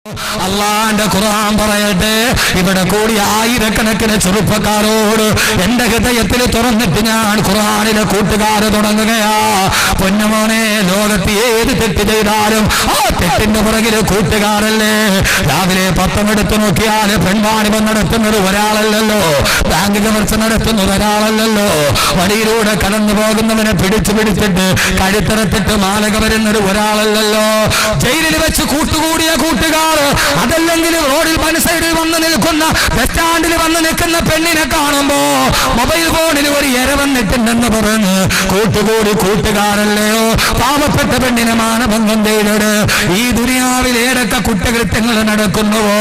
അള്ളാന്റെ ഖുർആൻ പറയട്ടെ, ഇവിടെ കൂടി ആയിരക്കണക്കിന് ചെറുപ്പക്കാരോട് എന്റെ ഹൃദയത്തിൽ തുറന്നിട്ട് ഞാൻ ഖുർആനിലെ കൂട്ടുകാരെ തുടങ്ങുകയാ. പൊന്നുമോനെ, ലോകത്ത് ഏത് തെറ്റ് ചെയ്താലും ആ തെറ്റിന്റെ പുറകില് കൂട്ടുകാരല്ലേ. രാവിലെ പത്രം എടുത്തു നോക്കിയാൽ പെൺവാണിഭം നടത്തുന്നത് ഒരാളല്ലല്ലോ, ബാങ്ക് കവർച്ച നടത്തുന്നത് ഒരാളല്ലല്ലോ, വഴിയിലൂടെ കടന്നു പോകുന്നവനെ പിടിച്ചിട്ട് കഴുത്തറത്തിട്ട് മാലക വരുന്നത് ഒരാളല്ലല്ലോ, ജയിലിൽ വെച്ച് കൂട്ടുകൂടിയ കൂട്ടുകാർ, അതല്ലെങ്കിൽ റോഡിൽ മനസ്സൈഡിൽ വന്ന് നിൽക്കുന്ന, ബസ് സ്റ്റാൻഡിൽ വന്ന് നിൽക്കുന്ന പെണ്ണിനെ കാണുമ്പോ മൊബൈൽ ഫോണിൽ ഒരു ഇര വന്നിട്ടുണ്ടെന്ന് പറഞ്ഞ് കൂട്ടുകൂടി കൂട്ടുകാരല്ലയോ. പാവപ്പെട്ട പെണ്ണിനെ മാനഭംഗം ചെയ്തത് ഈ ദുനിയാവിൽ ഏതൊക്കെ കുറ്റകൃത്യങ്ങൾ നടക്കുന്നുവോ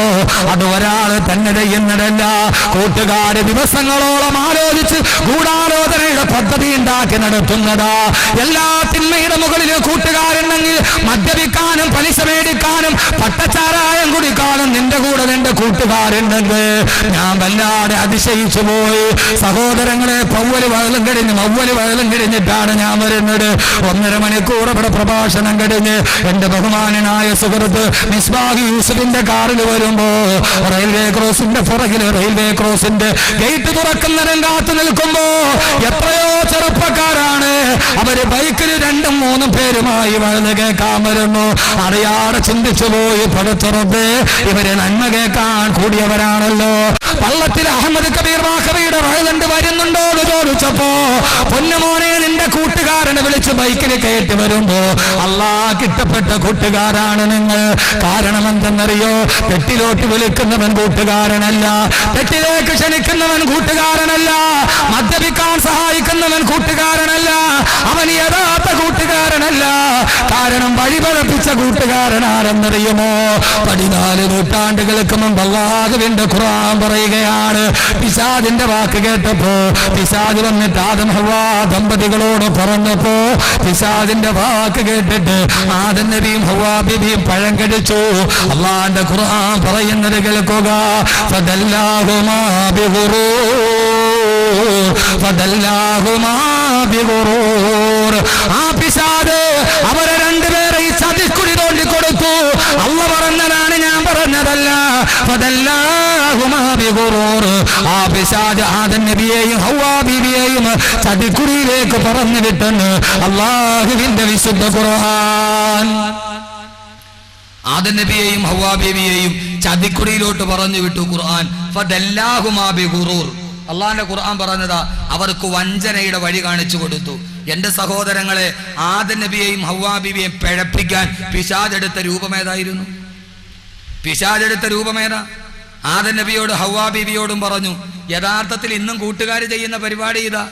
അത് ഒരാൾ തന്നെ ചെയ്യുന്നതല്ല, കൂട്ടുകാര് ദിവസങ്ങളോളം ആലോചിച്ച് ഗൂഢാലോചനയുടെ പദ്ധതി ഉണ്ടാക്കി നടത്തുന്നതാ. എല്ലാ തിന്മയുടെ മുകളിൽ കൂട്ടുകാരുണ്ടെങ്കിൽ മദ്യപിക്കാനും പലിശ മേടിക്കാനും പട്ടച്ചാരായം കുടിക്കാനും നിന്റെ കൂടെ നിന്റെ കൂട്ടുകാരുണ്ടെങ്കിൽ ഞാൻ വല്ലാതെ അതിശയിച്ചു പോയി. സഹോദരങ്ങളെ, പൗവല് വയലും കഴിഞ്ഞിട്ടാണ് ഞാൻ വരുന്നത്. 1.5 മണിക്കൂർ ഇവിടെ പ്രഭാഷണം കഴിഞ്ഞ് എന്റെ ബഹുമാനനായ സുഹൃത്ത് മിസ്ബാഹി യൂസുഫിന്റെ കാറിൽ വരുമ്പോ റെയിൽവേ ക്രോസിന്റെ പുറകില് റെയിൽവേ ക്രോസിന്റെ ഗേറ്റ് തുറക്കുന്നതിനും കാത്തു നിൽക്കുമ്പോ എത്രയോ ചെറുപ്പക്കാരാണ് അവര് ബൈക്കിൽ 2-3 പേരുമായി വഴുത് കേൾക്കാൻ വരുന്നു. അറിയാതെ ചിന്തിച്ചു പോയി, പടുത്തുറപ്പ് ഇവര് നന്മ കേൾക്കാൻ കൂടിയവരാണല്ലോ. പള്ളത്തിൽ അഹമ്മദ് കബീർ വാഖബിയുടെ വഴുതണ്ട് വരുന്നുണ്ടോ എന്ന് ചോദിച്ചപ്പോ, പൊന്നുമോനെ, നിന്റെ കൂട്ടുകാരനെ വിളിച്ച് ബൈക്കിൽ കയറ്റി വരുമ്പോ കിട്ടപ്പെട്ട കൂട്ടുകാരാണ് നിങ്ങൾ. കാരണം എന്തെന്നറിയോ? തെറ്റിലോട്ട് വിളിക്കുന്നവൻ കൂട്ടുകാരനല്ല, തെറ്റിലേക്ക് ക്ഷണിക്കുന്നവൻ കൂട്ടുകാരനല്ല, മദ്യപിക്കാൻ സഹായിക്കുന്നവൻ കൂട്ടുകാരനല്ല, അവൻ യഥാർത്ഥ കൂട്ടുകാരനല്ല. കാരണം വഴിപഴപ്പിച്ച കൂട്ടുകാരനാരെന്നറിയുമോ? 14 നൂറ്റാണ്ടുകൾക്ക് മുമ്പ് അല്ലാഹുവിന്റെ ഖുർആൻ പറയുകയാണ്, പിശാചിന്റെ വാക്ക് കേട്ടപ്പോ പിശാച് വന്നിട്ട് ആദം ഹവ്വാ ദമ്പതികളോട് പറഞ്ഞപ്പോ പിശാചിന്റെ വാക്ക് കേട്ടിട്ട് ആദം നബിയും ഹവ്വാ ബീവിയും പഴം കടിച്ചു. അല്ലാഹുവിന്റെ ഖുർആൻ പറയുന്നത് കേൾക്കുക, ഫദല്ലാഹുമാ ബിഗുറൂർ. ആ പിശാച് അവരെ രണ്ടുപേരെ ഈ ചതിക്കുഴി തോണ്ടി കൊടുത്തു. അല്ലാഹു പറഞ്ഞതാണ്, ഞാൻ പറഞ്ഞതല്ല. ഫദല്ലാഹുമാ ബിഗുറൂർ. ആ പിശാച് ആദം നബിയെയും ഹവ്വാ ബീവിയെയും ചതിക്കുഴിയിലേക്ക് പറഞ്ഞു വിട്ടെന്ന് അല്ലാഹുവിന്റെ വിശുദ്ധ ഖുർആൻ. ആദം നബിയെയും ഹവ്വാ ബീവിയെയും ചതിക്കുഴിയിലോട്ട് പറഞ്ഞു വിട്ടു ഖുർആൻ. ഫദല്ലാഹുമാ ബിഗുറൂർ. അള്ളാന്റെ ഖുർആൻ പറഞ്ഞതാ, അവർക്ക് വഞ്ചനയുടെ വഴി കാണിച്ചു കൊടുത്തു. എന്റെ സഹോദരങ്ങളെ, ആദം നബിയെയും ഹവ്വാ ബീവിയെയും പിഴപ്പിക്കാൻ പിശാചെടുത്ത രൂപമേതായിരുന്നു? പിശാചെടുത്ത രൂപമേതാ? ആദം നബിയോട് ഹവ്വാ ബീവിയോടും പറഞ്ഞു. യഥാർത്ഥത്തിൽ ഇന്നും കൂട്ടുകാർ ചെയ്യുന്ന പരിപാടി ഇതാ,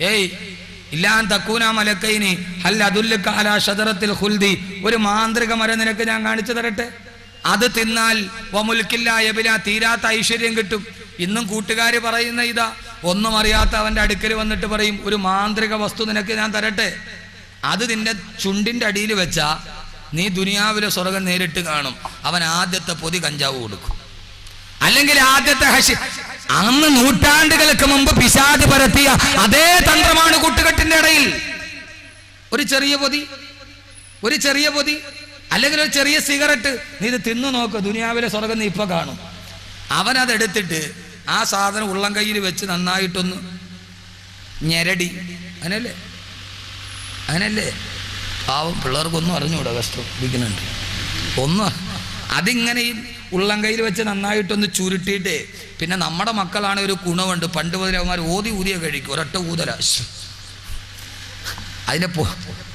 ഏയ് ഇല്ലാൻ തക്കൂന മലക്കൈനി ഹൽ അദുല്ലുക അലാ ഷജറത്തിൽ ഖുൽദി. ഒരു മാന്ത്രിക മരം നിനക്ക് ഞാൻ കാണിച്ചു തരട്ടെ, അത് തിന്നാൽ വമുൽക്കില്ല യബില, തീരാത്ത ഐശ്വര്യം കിട്ടും. ഇന്നും കൂട്ടുകാര് പറയുന്ന ഇതാ, ഒന്നും അറിയാത്ത അവന്റെ അടുക്കൽ വന്നിട്ട് പറയും, ഒരു മാന്ത്രിക വസ്തു നിനക്ക് ഞാൻ തരട്ടെ, അത് നിന്റെ ചുണ്ടിന്റെ അടിയിൽ വെച്ചാ നീ ദുനിയാവിലെ സ്വർഗം നേരിട്ട് കാണും. അവൻ ആദ്യത്തെ പൊതി കഞ്ചാവ് കൊടുക്കും, അല്ലെങ്കിൽ ആദ്യത്തെ അന്ന് നൂറ്റാണ്ടുകൾക്ക് മുമ്പ് പിശാച് പരത്തിയ അതേ തന്ത്രമാണ് കൂട്ടുകെട്ടിന്റെ ഇടയിൽ. ഒരു ചെറിയ പൊതി അല്ലെങ്കിൽ ഒരു ചെറിയ സിഗരറ്റ്, നീ ഇത് തിന്നു നോക്ക്, ദുനിയാവിലെ സ്വർഗം നീ ഇപ്പൊ കാണും. അവനതെടുത്തിട്ട് ആ സാധനം ഉള്ളം കയ്യിൽ വെച്ച് നന്നായിട്ടൊന്ന് ഞെരടി, അങ്ങനല്ലേ പാവം പിള്ളേർക്കൊന്നും അറിഞ്ഞൂടാ, കഷ്ടം ഇരിക്കുന്നുണ്ട് ഒന്നും. അതിങ്ങനെ ഈ ഉള്ളം കയ്യിൽ വെച്ച് നന്നായിട്ടൊന്ന് ചുരുട്ടിയിട്ട്, പിന്നെ നമ്മുടെ മക്കളാണ് ഒരു ഗുണമുണ്ട്, പണ്ട് മുതലേ അവന്മാർ ഊതിയ കഴിക്കും, ഒരൊറ്റ ഊതല, അതിൻ്റെ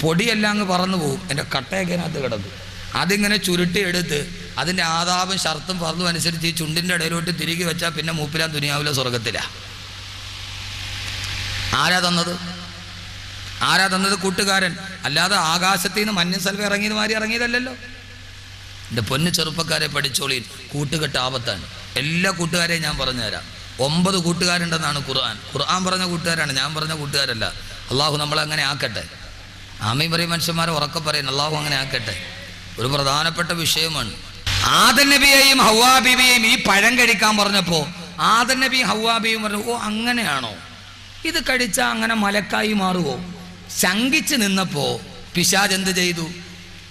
പൊടിയെല്ലാം അങ്ങ് പറന്നു പോകും, എൻ്റെ കട്ടയൊക്കെ അതിനകത്ത് കിടക്കും. അതിങ്ങനെ ചുരുട്ടി എടുത്ത് അതിൻ്റെ ആദാബും ഷർത്തും ഫർളും അനുസരിച്ച് ഈ ചുണ്ടിൻ്റെ ഇടയിലോട്ട് തിരികെ വെച്ചാൽ പിന്നെ മൂപ്പിലാൻ ദുനിയാവിലെ സ്വർഗത്തിലാ. ആരാ തന്നത്? കൂട്ടുകാരൻ. അല്ലാതെ ആകാശത്തിൽ നിന്ന് മഞ്ഞ സൽവ ഇറങ്ങിയത് മാറി ഇറങ്ങിയതല്ലല്ലോ. എൻ്റെ പൊന്നു ചെറുപ്പക്കാരെ, പഠിച്ചോളീൻ, കൂട്ടുകെട്ട് ആപത്താണ്. എല്ലാ കൂട്ടുകാരെയും ഞാൻ പറഞ്ഞുതരാം. 9 കൂട്ടുകാരുണ്ടെന്നാണ് ഖുർആൻ പറഞ്ഞ കൂട്ടുകാരാണ്, ഞാൻ പറഞ്ഞ കൂട്ടുകാരല്ല. അള്ളാഹു നമ്മളങ്ങനെ ആക്കട്ടെ. ആമീൻ പറയും മനുഷ്യന്മാരെ ഉറക്കെ പറയുന്നു, അള്ളാഹു അങ്ങനെ ആക്കട്ടെ. ഒരു പ്രധാനപ്പെട്ട വിഷയമാണ്. ആദം നബിയെയും ഹവ്വാ ബീവിയെയും ഈ പഴം കഴിക്കാൻ പറഞ്ഞപ്പോ ആദം നബിയും ഹവ്വാ ബീവിയും പറഞ്ഞു, ഓ അങ്ങനെയാണോ, ഇത് കഴിച്ചാൽ അങ്ങനെ മലക്കായി മാറുമോ? ശങ്കിച്ച് നിന്നപ്പോ പിശാച് എന്ത് ചെയ്തു?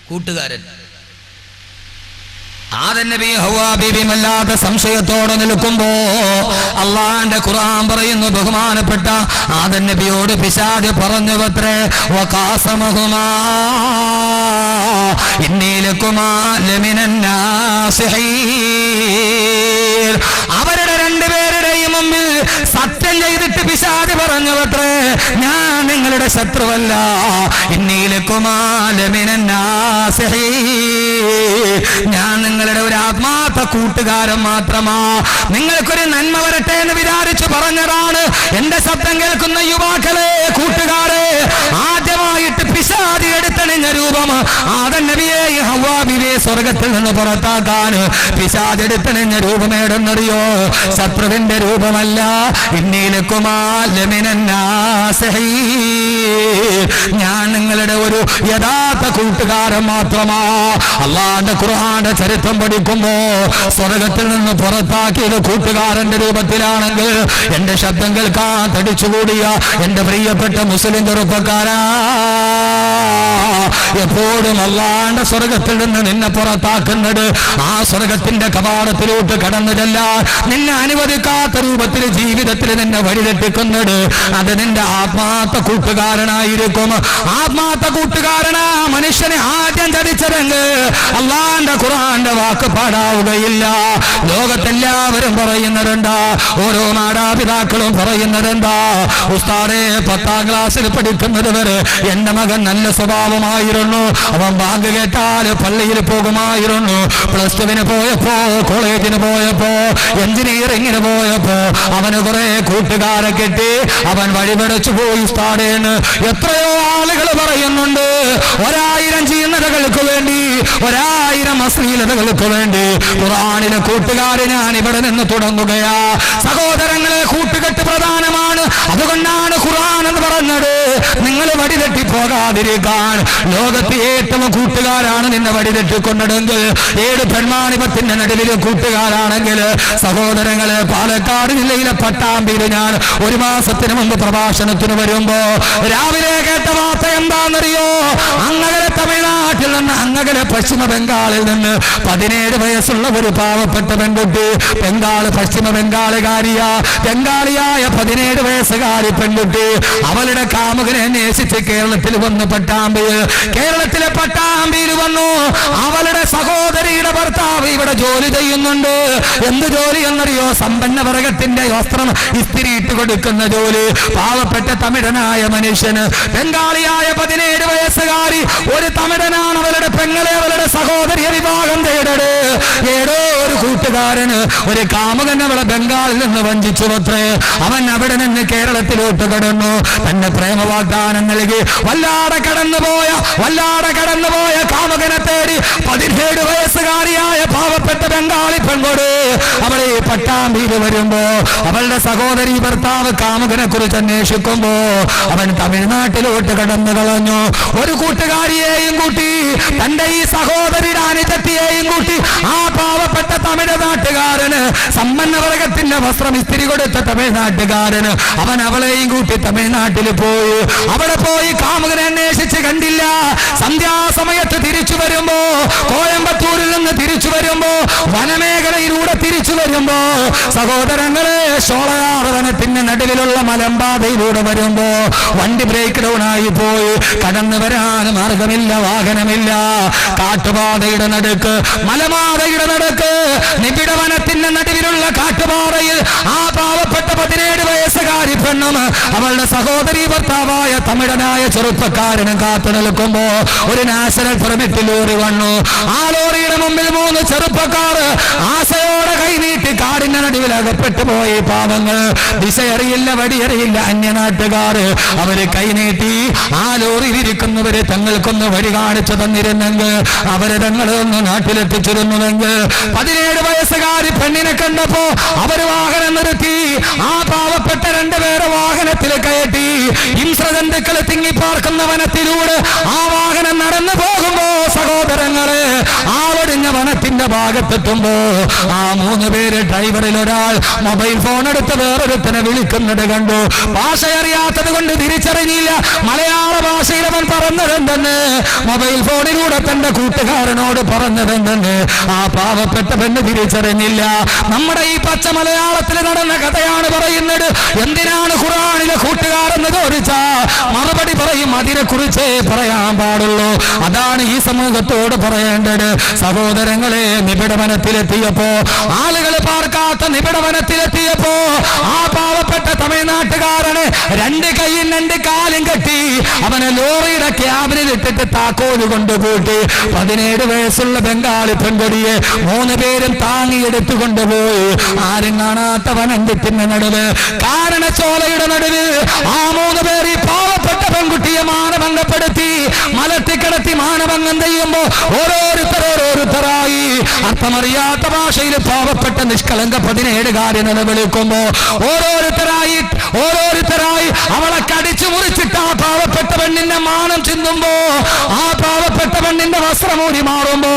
കൂട്ടുകാരൻ ആദം നബി ഹവ്വാ ബീബി വല്ലാത്ത സംശയത്തോടെ നിൽക്കുമ്പോ അള്ളാന്റെ ഖുർആൻ പറയുന്നു, ബഹുമാനപ്പെട്ട ആദം നബിയോട് പിശാച് പറഞ്ഞുവത്രേ, വഖാസമഹുമാ ഇന്നീ ലകുമാ ലമിനൻ നാസിഹീൻ. അവരുടെ രണ്ടുപേരുടെയും മുമ്പിൽ സത്യം ചെയ്തിട്ട് പിശാച് പറഞ്ഞുവത്രേ, ഞാൻ നിങ്ങളുടെ ശത്രുവല്ല, ഇന്നീ ലകുമാ ലമിനൻ നാസിഹീൻ, ഞാൻ നിങ്ങളുടെ ഒരു ആത്മാർത്ഥ കൂട്ടുകാരൻ മാത്രമാ, നിങ്ങൾക്കൊരു നന്മ വരട്ടെ എന്ന് വിചാരിച്ചു പറഞ്ഞതാണ്. എന്റെ ശബ്ദം കേൾക്കുന്ന യുവാക്കളെ, കൂട്ടുകാരെ, ആദ്യമായിട്ട് പിശാച് എടുത്തണിഞ്ഞ രൂപം ആദം നബിയെ ഹവ്വാ ബീവിയെ സ്വർഗത്തിൽ നിന്ന് പുറത്താക്കാൻ പിശാച് എടുത്തണിഞ്ഞ രൂപം ഏടെന്നറിയോ? ശത്രുവിന്റെ രൂപമല്ല, ഇന്നീലക്കുമാ ലമിനൻ നാസിഹീൻ, ഞാൻ നിങ്ങളുടെ ഒരു യഥാർത്ഥ കൂട്ടുകാരൻ മാത്രമാ. അള്ളാന്റെ ഖുർആന്റെ ചരിത്രം പഠിക്കുമ്പോ സ്വർഗത്തിൽ നിന്ന് പുറത്താക്കിയത് കൂട്ടുകാരന്റെ രൂപത്തിലാണെങ്കിൽ എന്റെ ശബ്ദം കേൾക്കാൻ തടിച്ചുകൂടിയ എന്റെ പ്രിയപ്പെട്ട മുസ്ലിം ചെറുപ്പക്കാരാ, എപ്പോഴും അള്ളാന്റെ സ്വർഗത്തിൽ നിന്ന് നിന്നെ പുറത്താക്കുന്നത് ആ സ്വർഗത്തിന്റെ കവാടത്തിലോട്ട് കടന്നതല്ല, നിന്നെ അനുവദിക്കാത്ത രൂപത്തിൽ ജീവിതത്തിൽ നിന്നെ വഴിതെറ്റിക്കുന്നത് അത് നിന്റെ ആത്മാർത്ഥ കൂട്ടുകാരനായിരിക്കും. ആത്മാർത്ഥ കൂട്ടുകാരനാ മനുഷ്യനെ ആദ്യം ചതിച്ചതെങ്കിൽ അള്ളാന്റെ ഖുർആന്റെ വാക്ക് പാടാവുകയില്ല. ലോകത്തെല്ലാവരും പറയുന്നതെന്താ? ഓരോ മാതാപിതാക്കളും പറയുന്നതെന്താ? ഉസ്താദേ, 10ാം ക്ലാസ്സിൽ പഠിക്കുന്നത് വരെ എന്റെ മകൻ നല്ല സ്വഭാവമായിരുന്നു, അവൻ ബാങ്ക് കേട്ടാൽ പള്ളിയിൽ പോകുമായിരുന്നു, +2 പോയപ്പോ, കോളേജിന് പോയപ്പോ, എഞ്ചിനീയറിംഗിന് പോയപ്പോ അവന് കുറെ കൂട്ടുകാരെ കിട്ടി, അവൻ വഴിപടച്ചു പോയി ഉസ്താദേന്ന് എത്രയോ ആളുകൾ പറയുന്നുണ്ട്. 1000 ചീന്നതകൾക്ക് വേണ്ടി, 1000 അശ്ലീലതകൾക്ക് വേണ്ടി ഖുർആനിലെ കൂട്ടുകാരെ ഞാൻ ഇവിടെ നിന്ന് തുടങ്ങുകയാ. സഹോദരങ്ങളെ, കൂട്ടുകെട്ട് പ്രധാനമാണ്. അതുകൊണ്ടാണ് ഖുർആൻ എന്ന് പറഞ്ഞത് നിങ്ങൾ വഴിതെറ്റി പോകാതിരിക്കാൻ. ലോകത്ത് ഏറ്റവും കൂട്ടുകാരാണ് നിന്നെ വഴിതെറ്റിക്കൊണ്ടതെങ്കിൽ, 7 പെൺമാണിപത്തിന്റെ നടുവിലെ കൂട്ടുകാരാണെങ്കിൽ, സഹോദരങ്ങളെ, പാലക്കാട് ജില്ലയിലെ പട്ടാമ്പിയിൽ ഞാൻ 1 മാസത്തിന് മുമ്പ് പ്രഭാഷണത്തിന് വരുമ്പോ രാവിലെ കേട്ട വാർത്ത എന്താണെന്നറിയോ? അങ്ങകലെ തമിഴ്നാട്ടിൽ നിന്ന്, അങ്ങകലെ പശ്ചിമ ബംഗാളിൽ നിന്ന് 17 വയസ്സുള്ള ഒരു പാവപ്പെട്ട പെൺകുട്ടി, പശ്ചിമ ബംഗാളിയായ 17 വയസ്സുകാരി പെൺകുട്ടി അവളുടെ കാമുകനെ അന്വേഷിച്ച് കേരളത്തിൽ വന്നു. കേരളത്തിലെ പട്ടാമ്പിയിൽ വന്നു. അവളുടെ സഹോദരിയുടെ ഭർത്താവ് ഇവിടെ ജോലി ചെയ്യുന്നുണ്ട്. എന്ത് ജോലി എന്നറിയോ? സമ്പന്ന വർഗത്തിന്റെ വസ്ത്രം ഇസ്തിരിയിട്ട് കൊടുക്കുന്ന ജോലി. പാവപ്പെട്ട തമിഴനായ മനുഷ്യന്, ബംഗാളിയായ 17 വയസ്സുകാരി ഒരു തമിഴനാണ് അവളുടെ പെങ്ങളെ, അവളുടെ സഹോദരിയെ വിവാഹം ചെയ്തത്. ഏതോ ഒരു കൂട്ടുകാരന്, ഒരു കാമുകൻ അവളെ ബംഗാളിൽ നിന്ന് വഞ്ചിച്ചു അത്രേ. അവൻ അവിടെ നിന്ന് കേരളത്തിലോട്ട് കടന്നു. തന്നെ പ്രേമ വാഗ്ദാനം നൽകി വല്ലാതെ കടന്നുപോയ കാമുകനെ തേടി 17 വയസ്സുകാരിയായ പാവപ്പെട്ട ബംഗാളി പെൺകൊട് അവളെ പട്ടാമ്പിയിൽ വരുമ്പോ അവളുടെ സഹോദരി ഭർത്താവ് കാമുകനെ കുറിച്ച് അന്വേഷിക്കുമ്പോ അവൻ തമിഴ്നാട്ടിലോട്ട് കടന്നു കളഞ്ഞു. ഒരു കൂട്ടുകാരിയെയും കൂട്ടി, തന്റെ ഈ സഹോദരിയുടെ അനുജത്തിയെയും കൂട്ടി ആ പാവപ്പെട്ട തമിഴ്നാട്ടുകാരന്, സമ്പന്ന വർഗത്തിന്റെ വസ്ത്രം ഇസ്തിരി കൊടുത്ത തമിഴ്നാട്ടുകാരന്, അവൻ അവളെയും കൂട്ടി തമിഴ്നാട്ടിൽ പോയി. അവിടെ പോയി കാമുകനെ അന്വേഷിച്ച് കണ്ടില്ല. സന്ധ്യാസമയത്ത് തിരിച്ചു വരുമ്പോ, കോയമ്പത്തൂരിൽ നിന്ന് തിരിച്ചു വരുമ്പോ, വനമേഖലയിലൂടെ തിരിച്ചു വരുമ്പോ, സഹോദരങ്ങളെ, ഷോളയാർ വനത്തിന്റെ നടുവിലുള്ള മലമ്പാതയിലൂടെ വരുമ്പോ വണ്ടി ബ്രേക്ക് ഡൗൺ ആയി പോയി. കടന്നു വരാൻ മാർഗമില്ല, വാഹനമില്ല. കാട്ടുപാതയുടെ നടുക്ക്, മലമാതയുടെ നടുക്ക്, നിബിഡ വനത്തിന്റെ നടുവിലുള്ള കാട്ടുപാറയിൽ ആ പാവപ്പെട്ട 17 വയസ്സുകാരി പെണ്ണും അവളുടെ സഹോദരി ഭർത്താവായ തമിഴനായ ചെറുപ്പക്കാരനും കാത്തു നിൽക്കുമ്പോ ഒരു നാഷണൽ പെർമിറ്റ് ലോറി വന്നു. ആ ലോറിയുടെ മുമ്പിൽ 3 ചെറുപ്പക്കാർ ആശയോടെ കൈനീട്ടി കാടിന്റെ നടുവിൽ അകപ്പെട്ടു പോയി. പാവങ്ങൾ, ദിശയറിയില്ല, വടിയറിയില്ല, അന്യനാട്ടുകാർ. അവര് കൈനീട്ടി ആ ലോറിയിൽ ഇരിക്കുന്നവര് തങ്ങൾക്കൊന്ന് വഴി കാണിച്ചു തന്നിരുന്നെങ്കിൽ, അവര് തങ്ങളൊന്ന് നാട്ടിലെത്തിച്ചിരുന്നുവെങ്കിൽ. 17 വയസ്സുകാരി പെണ്ണിനെ കണ്ടപ്പോ അവര് വാഹനം നിർത്തി. ആ പാവപ്പെട്ട 2 പേരെ വാഹനത്തിൽ കയറ്റി ഹിംസ്രജന്തുക്കൾ തിങ്ങിപ്പാർക്കുന്ന വനത്തിലൂടെ ആ വാഹനം നടന്നു പോകുമ്പോ, സഹോദരങ്ങളെ, ആ നിറഞ്ഞ വനത്തിന്റെ ഭാഗത്തെത്തുമ്പോ ആ 3 പേര് ഡ്രൈവറിൽ ഒരാൾ മൊബൈൽ ഫോൺ എടുത്ത് വേറൊരുത്തനെ വിളിക്കുന്നത് കണ്ടു. ഭാഷ അറിയാത്തത് കൊണ്ട് തിരിച്ചറിഞ്ഞില്ല. മലയാള ഭാഷയിൽ അവൻ പറഞ്ഞതെന്തെന്ന്, മൊബൈൽ ഫോണിലൂടെ തന്റെ കൂട്ടുകാരനോട് പറഞ്ഞതെന്തെന്ന് ആ പാവപ്പെട്ട പെണ്ണ് തിരിച്ചറിഞ്ഞില്ല. നമ്മുടെ ഈ പച്ച മലയാളത്തിൽ നടന്ന കഥയാണ് പറയുന്നത്. എന്തിനാണ് ഖുർആനിലെ കൂട്ടുകാരെന്ന് ചോദിച്ചാ മറുപടി പറയും അതിനെക്കുറിച്ചേ പറയാൻ പാടുള്ളൂ. അതാണ് ഈ സമൂഹത്തോട് പറയേണ്ടത്. സഹോദരങ്ങളെ, നിബിഡവനത്തിലെത്തിയപ്പോ, ആളുകൾ പാർക്കാത്ത നിബിഡവനത്തിലെത്തിയപ്പോ ആ പാവപ്പെട്ട തമിഴ്നാട്ടുകാരന് 2 കൈയും 2 കാലും കെട്ടി അവനെ ലോറിയുടെ ക്യാബിനിൽ ഇട്ടിട്ട് താക്കോല് കൊണ്ടുപോയിട്ട് 17 വയസ്സുള്ള ബംഗാളി പെൺകൊടിയെ 3 പേരും താങ്ങിയെടുത്തു കൊണ്ടുപോയി. ആരും കാണാത്ത വനത്തിന്റെ നടുവ്, കാരണച്ചോലയുടെ നടുവ് ആ 3 പേർ ഈ പാവപ്പെട്ട പെൺകുട്ടിയെ മാനഭംഗപ്പെടുത്തി മലത്തിക്കിടത്തി മാനഭംഗം ചെയ്യുമ്പോ ഓരോരുത്തരായി അർത്ഥമറിയാത്ത ഭാഷയിൽ പാവപ്പെട്ട നിഷ്കളങ്ക 17 നിലവിളിക്കുമ്പോ ഓരോരുത്തരായി അവളെ കടിച്ചു മുറിച്ചിട്ട് ആ പാവപ്പെട്ട പെണ്ണിന്റെ മാനം ചിന്തുമ്പോ, ആ പാവപ്പെട്ട പെണ്ണിന്റെ വസ്ത്രമൂരി മാറുമ്പോ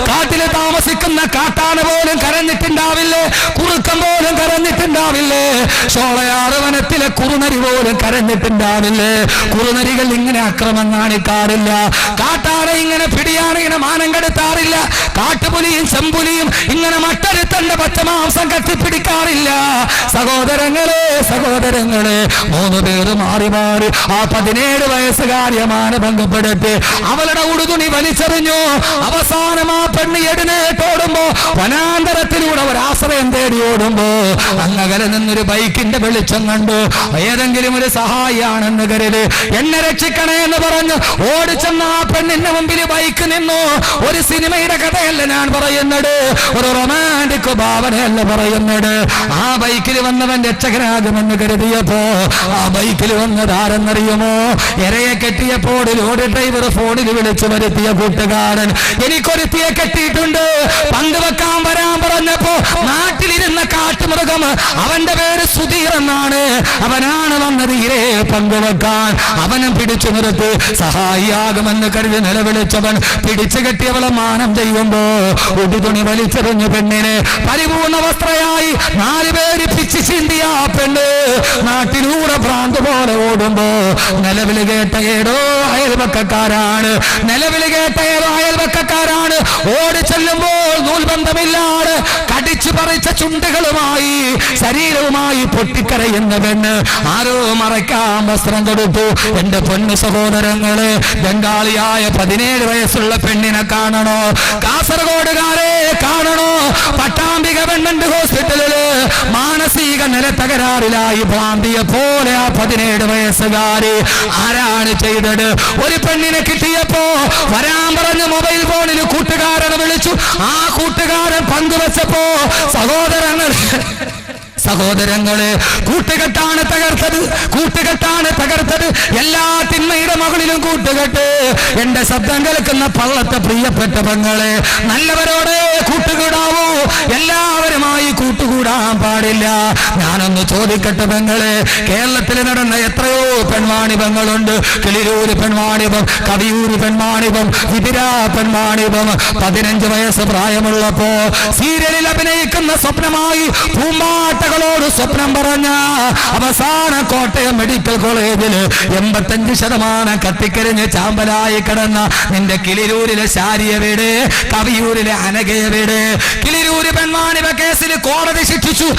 കാട്ടില് താമസിക്കുന്ന കാട്ടാന പോലും കരഞ്ഞിട്ടുണ്ടാവില്ലേ, കുറുക്കം പോലും കരഞ്ഞിട്ടുണ്ടാവില്ലേ, ഷോളയാറ് വനത്തിലെ കുറുനരി പോലും കരഞ്ഞിട്ടുണ്ടാവില്ലേ. കുറുനരികൾ ഇങ്ങനെ അക്രമം കാണിക്കാറില്ല, കാട്ടാന ഇങ്ങനെ പിടിയാണ് ഇങ്ങനെ മാനം കെടുത്താറില്ല, കാട്ടുപുലിയും ചെമ്പുലിയും ഇങ്ങനെ മട്ടരുത്തന്റെ പച്ചമാംസം കത്തിപ്പിടിക്കാറില്ല. സഹോദരങ്ങളെ 3 പേര് മാറി ആ 17 വയസ്സുകാരിയെ മാനഭംഗപ്പെടുത്തി അവളുടെ ഉടുതുണി വലിച്ചെറിഞ്ഞു. അവസാനം ആ പെണ്ണ് എഴുന്നേറ്റോടുമ്പോ വനാന്തരത്തിലൂടെ ഒരാശ്രയം തേടി ഓടുമ്പോ അങ്ങകലെ നിന്നൊരു ബൈക്കിന്റെ വെളിച്ചം കണ്ടു. ഏതെങ്കിലും ഒരു സഹായിയാണെന്ന് കരുതി എന്നെ രക്ഷിക്കണേ എന്ന് പറഞ്ഞു ഓടിച്ചെന്ന ആ പെണ്ണിന്റെ മുമ്പിൽ ബൈക്ക് നിന്നു. ഒരു സിനിമയുടെ കഥയല്ല ഞാൻ പറയുന്നത്, ഒരു റൊമാൻറ്റിക് ഭാവനയല്ല പറയുന്നത്. ആ ബൈക്കിൽ വന്നവൻ രക്ഷകനാകുമെന്ന് കരുതിയപ്പോ ആ ബൈക്കിൽ വന്നതാരെന്നറിയുമോ? ഇരയെ കെട്ടിയപ്പോൾ ലോറി ഡ്രൈവർ ഫോണിൽ വിളിച്ചു വരുത്തിയ കൂട്ടുകാരൻ. എനിക്കൊരുത്തിയെ കെട്ടിയിട്ടുണ്ട്, പങ്കുവെക്കാൻ വരാൻ പറഞ്ഞപ്പോ നാട്ടിലിരുന്ന കാട്ടുമൃഗം, അവന്റെ പേര് സുധീർ എന്നാണ്, അവനാണ് വന്നത് ഇരയെ പങ്കുവെക്കാൻ. അവനും പിടിച്ചു നിർത്തി സഹായിയാകുമെന്ന് കരുതി നിലവിളിച്ചവൻ പിടിച്ചു കെട്ടിയവളെ മാനം ചെയ്യുമ്പോ ഉടുതുണി വലിച്ചെറിഞ്ഞു പെണ്ണിനെ പരിപൂർണ വസ്ത്രയായി 4 പേര് പിച്ചു ചിന്തിയ പെണ്ണ് നാട്ടിലൂടെ ഭ്രാന്ത് പോലെ ഓടുമ്പോ നിലവിൽ കേട്ട ഏതോ അയൽവക്കക്കാരാണ് ഓടി ചെല്ലുമ്പോൾ നൂൽബന്ധമില്ലാതെ കടിച്ചു പറിച്ച ചുണ്ടുകളുമായി ശരീരവുമായി പൊട്ടിക്കരയുന്ന പെണ്ണ് ആരോ മറയ്ക്കാൻ വസ്ത്രം കൊടുത്തു. എന്റെ പൊന്നു സഹോദരങ്ങളെ, ബംഗാളിയായ 17 വയസ്സുള്ള പെണ്ണിനെ കാണണോ? കാസർഗോഡുകാരെ കാണണോ? പട്ടാമ്പിക ഗവൺമെന്റ് ഹോസ്പിറ്റലില് മാനസിക നില തകരാറിലായി ഭ്രാന്തിയെ പോലെ ആ 17 വയസ്സുകാരി. ആരാണ് ചെയ്തത്? ഒരു പെണ്ണിനെ കിട്ടിയപ്പോ വരാൻ പറഞ്ഞ് മൊബൈൽ ഫോണിൽ കൂട്ടുകാരനെ വിളിച്ചു. ആ കൂട്ടുകാരൻ പങ്കുവെച്ചപ്പോ സഹോദരങ്ങളെ കൂട്ടുകെട്ടാണ് തകർത്തത്. എല്ലാ തിന്മയുടെ മകളിലും കൂട്ടുകെട്ട്. എന്റെ ശബ്ദം കേൾക്കുന്ന പള്ളത്തെ പ്രിയപ്പെട്ട പെങ്ങളെ, നല്ലവരോടെ കൂട്ടുകൂടാവൂ, എല്ലാവരുമായി കൂട്ടുകൂടാൻ പാടില്ല. ഞാനൊന്ന് ചോദിക്കട്ടെ പെങ്ങളെ, കേരളത്തിൽ നടന്ന എത്രയോ പെൺവാണിഭങ്ങളുണ്ട്. കിളിരൂര് പെൺവാണിഭം, കവിയൂര് പെൺവാണിഭം, വിതിരാ പെൺവാണിഭം. 15 വയസ്സ് പ്രായമുള്ളപ്പോ സീരിയലിൽ അഭിനയിക്കുന്ന സ്വപ്നമായി പൂമ്പാട്ടകളോട് സ്വപ്നം പറഞ്ഞ അവസാന കോട്ടയം മെഡിക്കൽ കോളേജിൽ 85% കത്തിക്കരിഞ്ഞ് ചാമ്പലായി കിടന്ന നിന്റെ കിളിരൂരിലെ ശാരിയ വീട്, കവിയൂരിലെ അനഘയ വീട്. കിളിരൂര് പെൺവാണിഭ കേസിൽ കോടതി ശിക്ഷിച്ചു.